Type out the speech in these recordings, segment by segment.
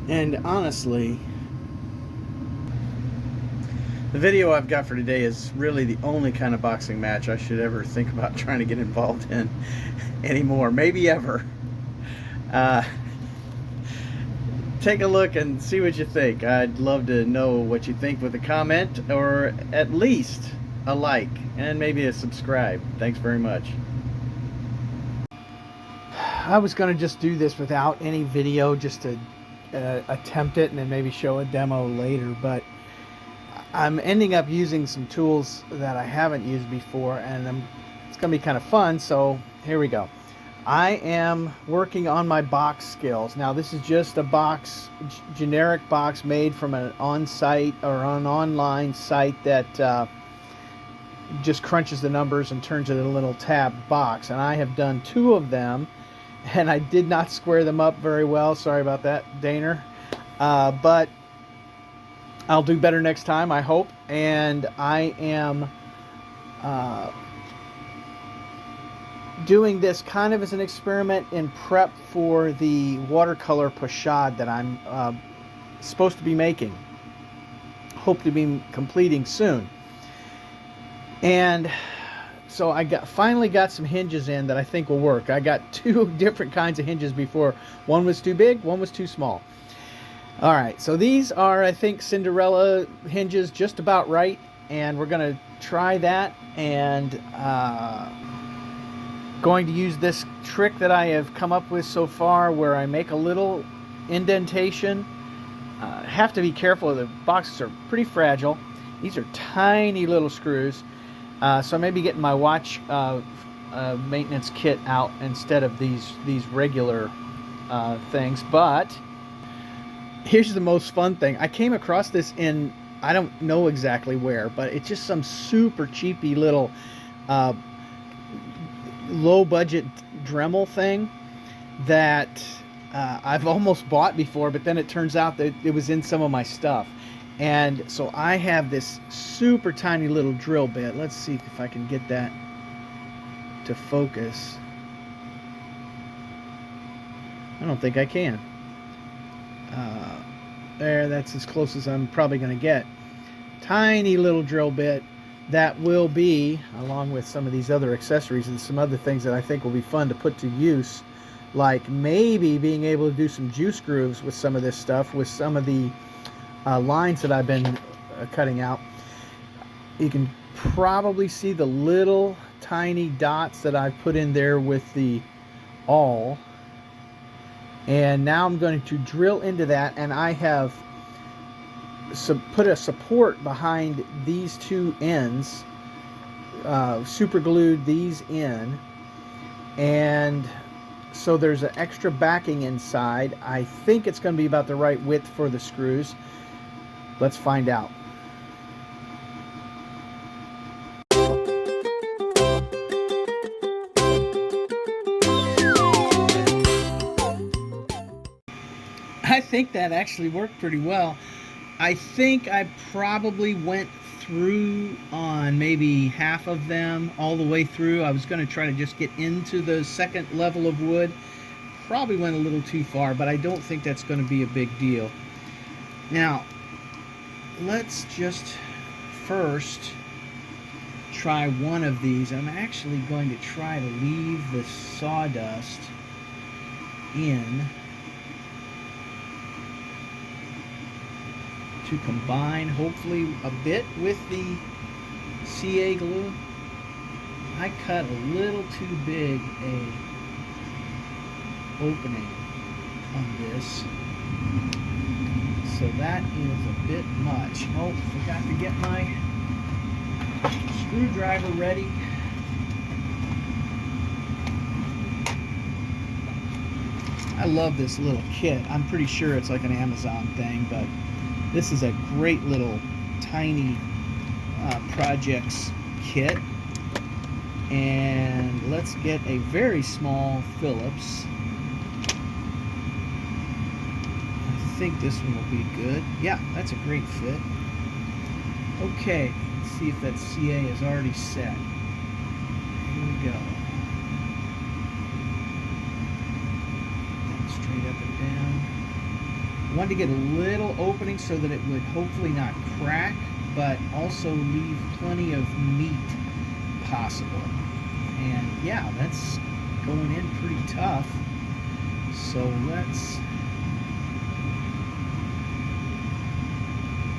And honestly, the video I've got for today is really the only kind of boxing match I should ever think about trying to get involved in anymore, maybe ever. Uh, Take a look and see what you think. I'd love to know what you think with a comment or at least a like and maybe a subscribe. Thanks very much. I was going to just do this without any video just to attempt it and then maybe show a demo later, but I'm ending up using some tools that I haven't used before, and it's going to be kind of fun, so here we go. I am working on my box skills. Now, this is just a box, generic box made from an on-site or an online site that just crunches the numbers and turns it into a little tab box. And I have done 2 of them, and I did not square them up very well. Sorry about that, Daner. But I'll do better next time, I hope. And I am doing this kind of as an experiment in prep for the watercolor pochade that I'm supposed to be making. Hope to be completing soon. And so I finally got some hinges in that I think will work. I got 2 different kinds of hinges before. One was too big, one was too small. All right, so these are, I think, Cinderella hinges, just about right, and we're going to try that, and going to use this trick that I have come up with so far where I make a little indentation. Have to be careful, the boxes are pretty fragile. These are tiny little screws, so I may be getting my watch maintenance kit out instead of these regular things, but here's the most fun thing. I came across this in, I don't know exactly where, but it's just some super cheapy little low budget Dremel thing that I've almost bought before, but then it turns out that it was in some of my stuff. And so I have this super tiny little drill bit. Let's see if I can get that to focus. I don't think I can. There, that's as close as I'm probably going to get. Tiny little drill bit that will be, along with some of these other accessories and some other things that I think will be fun to put to use, like maybe being able to do some juice grooves with some of this stuff, with some of the lines that I've been cutting out. You can probably see the little tiny dots that I've put in there with the awl. And now I'm going to drill into that, and I have put a support behind these 2 ends, super glued these in, and so there's an extra backing inside. I think it's going to be about the right width for the screws. Let's find out. I think that actually worked pretty well. I think I probably went through on maybe half of them all the way through. I was going to try to just get into the second level of wood. Probably went a little too far, but I don't think that's going to be a big deal. Now, let's just first try one of these. I'm actually going to try to leave the sawdust in to combine hopefully a bit with the CA glue. I cut a little too big a opening on this, so that is a bit much. Oh, forgot to get my screwdriver ready. I love this little kit. I'm pretty sure it's like an Amazon thing, but this is a great little tiny projects kit. And let's get a very small Phillips. I think this one will be good. Yeah, that's a great fit. Okay, let's see if that CA is already set. Here we go. Straight up and down. wanted to get a little opening so that it would hopefully not crack, but also leave plenty of meat possible. And yeah, that's going in pretty tough. So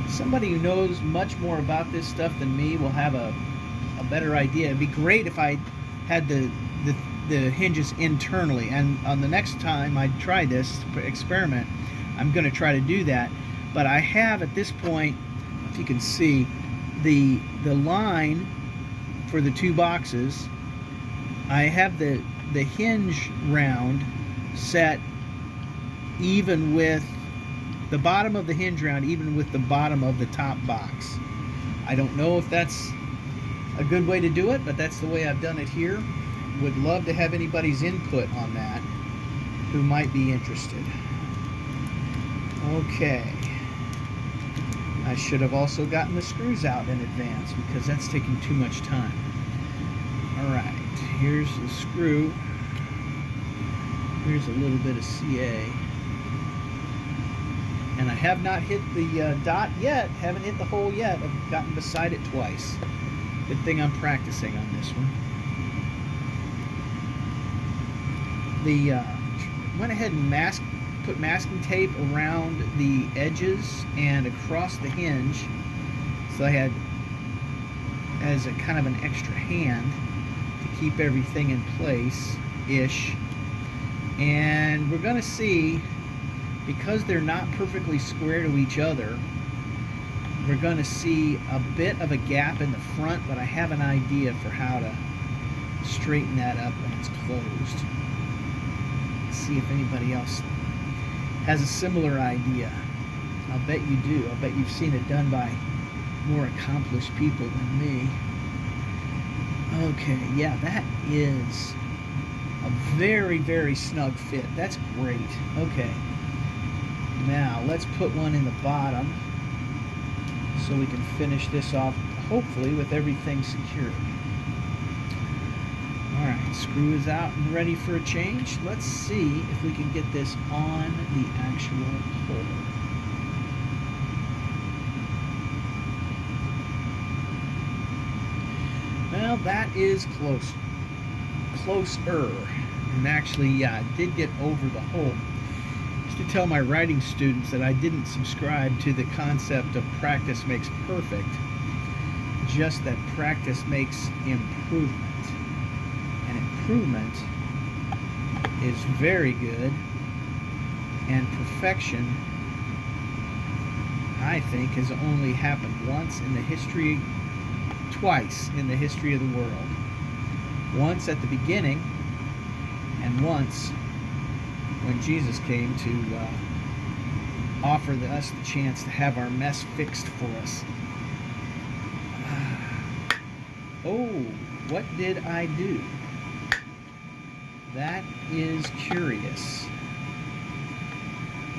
somebody who knows much more about this stuff than me will have a better idea. It'd be great if I had the hinges internally, and on the next time I try this experiment, I'm going to try to do that. But I have at this point, if you can see, the line for the two boxes. I have the hinge round set even with the bottom of the hinge round, even with the bottom of the top box. I don't know if that's a good way to do it, but that's the way I've done it here. Would love to have anybody's input on that who might be interested. Okay. I should have also gotten the screws out in advance because that's taking too much time. Alright, here's the screw. Here's a little bit of CA. And I have not hit the dot yet, haven't hit the hole yet. I've gotten beside it twice. Good thing I'm practicing on this one. Went ahead and put masking tape around the edges and across the hinge, so I had as a kind of an extra hand to keep everything in place-ish. And we're going to see, because they're not perfectly square to each other, we're going to see a bit of a gap in the front, but I have an idea for how to straighten that up when it's closed. Let's see if anybody else has a similar idea. I'll bet you do. I'll bet you've seen it done by more accomplished people than me. Okay, yeah, that is a very, very snug fit. That's great. Okay. Now, let's put one in the bottom so we can finish this off, hopefully, with everything secured. Alright, screw is out and ready for a change. Let's see if we can get this on the actual hole. Well, that is closer. And actually, yeah, it did get over the hole. Just to tell my writing students that I didn't subscribe to the concept of practice makes perfect, just that practice makes improvement. And improvement is very good, and perfection, I think, has only happened twice in the history of the world. Once at the beginning, and once when Jesus came to offer us the chance to have our mess fixed for us. Oh, what did I do? That is curious.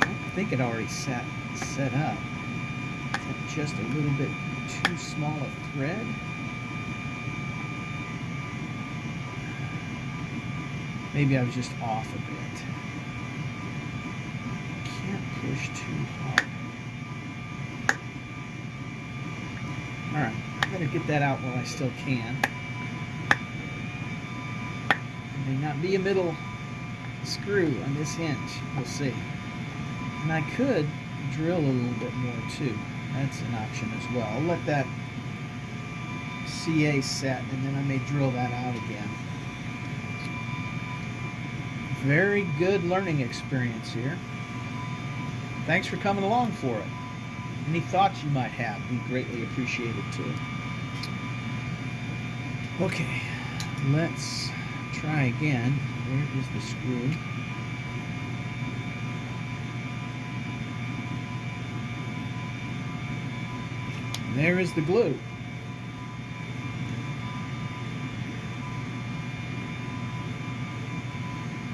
I don't think it already set up. Is that just a little bit too small a thread? Maybe I was just off a bit. Can't push too hard. Alright, I better get that out while I still can. There may not be a middle screw on this hinge. We'll see. And I could drill a little bit more too. That's an option as well. I'll let that CA set, and then I may drill that out again. Very good learning experience here. Thanks for coming along for it. Any thoughts you might have would be greatly appreciated too. Okay, let's try again. Where is the screw? There is the glue.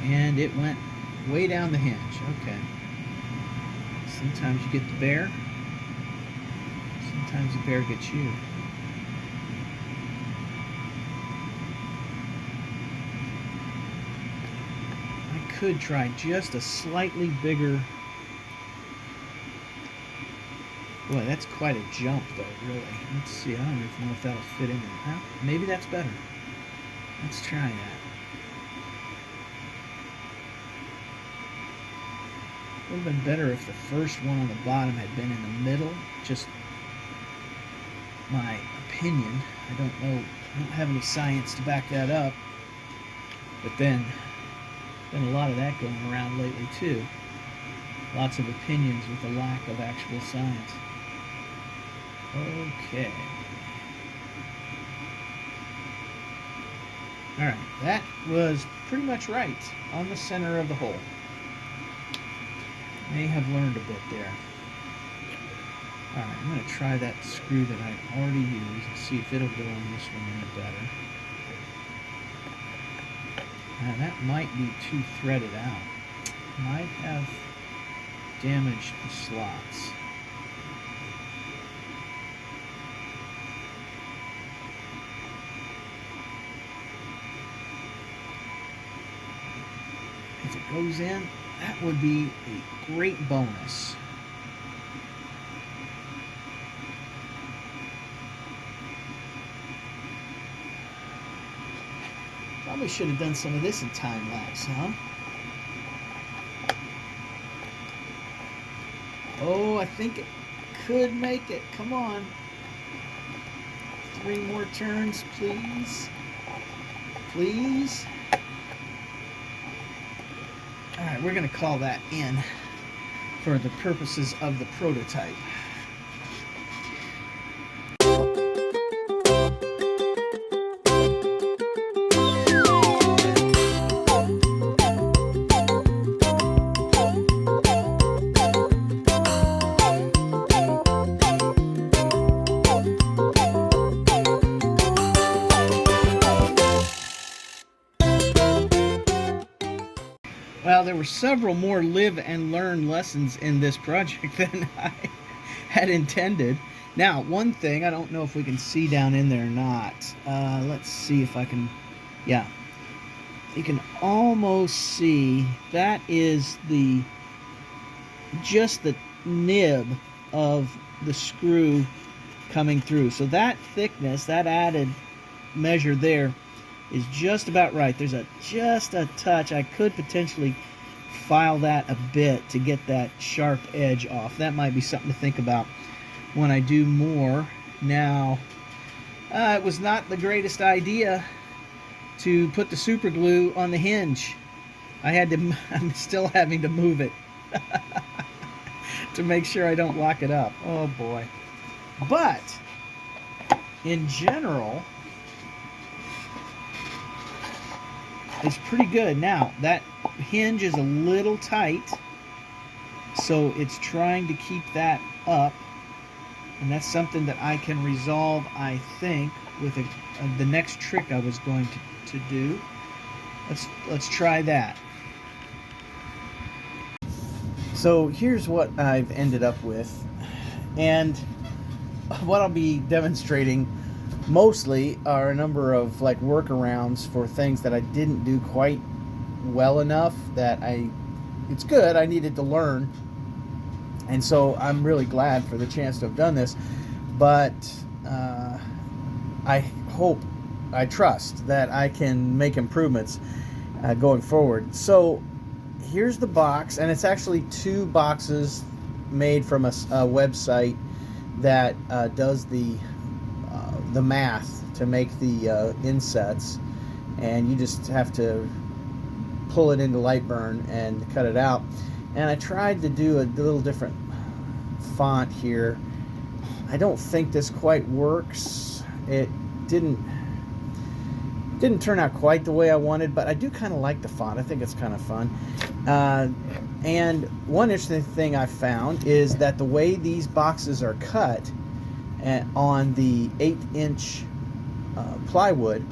And it went way down the hinge. Okay. Sometimes you get the bear. Sometimes the bear gets you. I could try just a slightly bigger Boy, that's quite a jump, though, really. Let's see. I don't even know if that'll fit in there. Well, maybe that's better. Let's try that. It would have been better if the first one on the bottom had been in the middle. Just my opinion. I don't know. I don't have any science to back that up. But then, been a lot of that going around lately, too. Lots of opinions with a lack of actual science. Okay. Alright, that was pretty much right on the center of the hole. May have learned a bit there. Alright, I'm going to try that screw that I've already used and see if it'll go on this one any better. Now that might be too threaded out. Might have damaged the slots. If it goes in, that would be a great bonus. Probably should have done some of this in time lapse, huh? Oh, I think it could make it. Come on. 3 more turns, please. Please. Alright, we're going to call that in for the purposes of the prototype. Well, there were several more live and learn lessons in this project than I had intended. Now, one thing, I don't know if we can see down in there or not. Let's see if I can, yeah. You can almost see that is just the nib of the screw coming through. So that thickness, that added measure there, is just about right. There's just a touch. I could potentially file that a bit to get that sharp edge off. That might be something to think about when I do more. Now, it was not the greatest idea to put the super glue on the hinge. I'm still having to move it to make sure I don't lock it up. Oh boy. But in general, it's pretty good. Now, that hinge is a little tight, so it's trying to keep that up, and that's something that I can resolve, I think, with the next trick I was going to do. Let's try that. So here's what I've ended up with, and what I'll be demonstrating mostly are a number of like workarounds for things that I didn't do quite well enough that it's good, I needed to learn, and so I'm really glad for the chance to have done this, but I trust that I can make improvements going forward. So here's the box, and it's actually 2 boxes made from a website that does the math to make the insets, and you just have to pull it into Lightburn and cut it out. And I tried to do a little different font here. I don't think this quite works. It didn't turn out quite the way I wanted, but I do kind of like the font. I think it's kind of fun. And one interesting thing I found is that the way these boxes are cut on the 8-inch plywood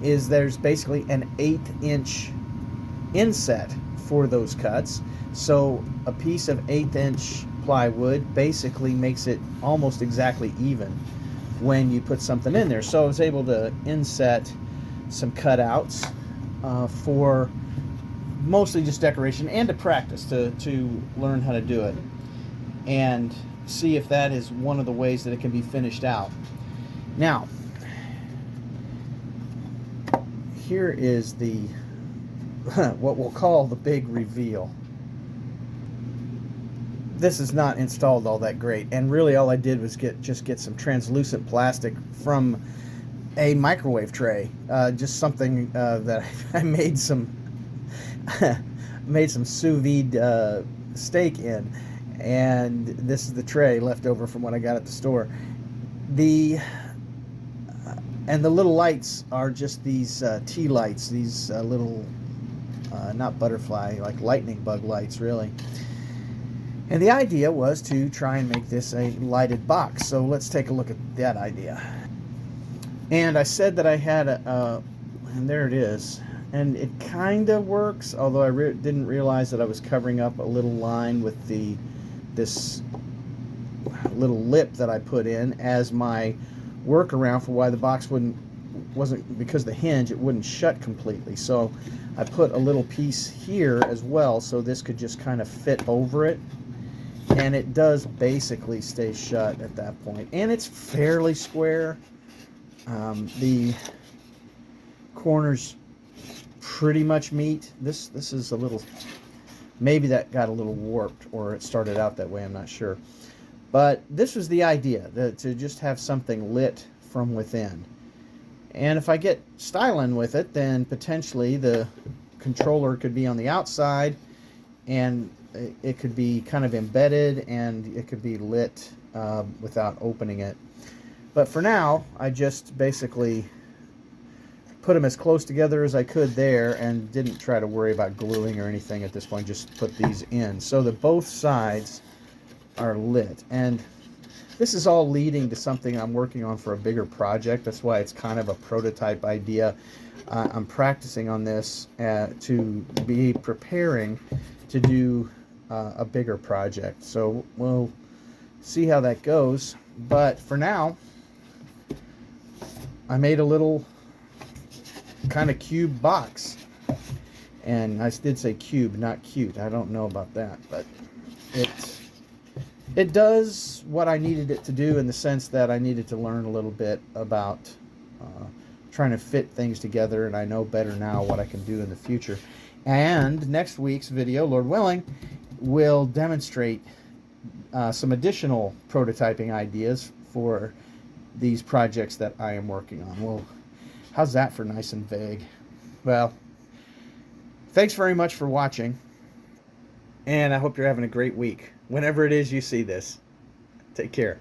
is there's basically an 8-inch inset for those cuts. So a piece of 1/8-inch plywood basically makes it almost exactly even when you put something in there. So I was able to inset some cutouts for mostly just decoration and to practice, to learn how to do it. And see if that is one of the ways that it can be finished out. Now, here is the what we'll call the big reveal. This is not installed all that great, and really all I did was just get some translucent plastic from a microwave tray, just something that I made some made some sous vide steak in, and this is the tray left over from what I got at the store. And the little lights are just these tea lights, these little not butterfly, like lightning bug lights, really. And the idea was to try and make this a lighted box. So let's take a look at that idea. And I said that I had and there it is. And it kind of works, although I didn't realize that I was covering up a little line with this little lip that I put in as my workaround for why the box wasn't, because the hinge, it wouldn't shut completely. So I put a little piece here as well, so this could just kind of fit over it. And it does basically stay shut at that point. And it's fairly square. The corners pretty much meet. This is a little, maybe that got a little warped, or it started out that way, I'm not sure. But this was the idea, to just have something lit from within. And if I get styling with it, then potentially the controller could be on the outside, and it could be kind of embedded, and it could be lit without opening it. But for now, I just basically put them as close together as I could there, and didn't try to worry about gluing or anything at this point. Just put these in so that both sides are lit. And this is all leading to something I'm working on for a bigger project. That's why it's kind of a prototype idea. I'm practicing on this to be preparing to do a bigger project. So we'll see how that goes. But for now, I made a little kind of cube box. And I did say cube, not cute. I don't know about that, but it does what I needed it to do, in the sense that I needed to learn a little bit about trying to fit things together, and I know better now what I can do in the future. And next week's video, Lord willing, will demonstrate some additional prototyping ideas for these projects that I am working on. Well, how's that for nice and vague? Well, thanks very much for watching, and I hope you're having a great week whenever it is you see this. Take care.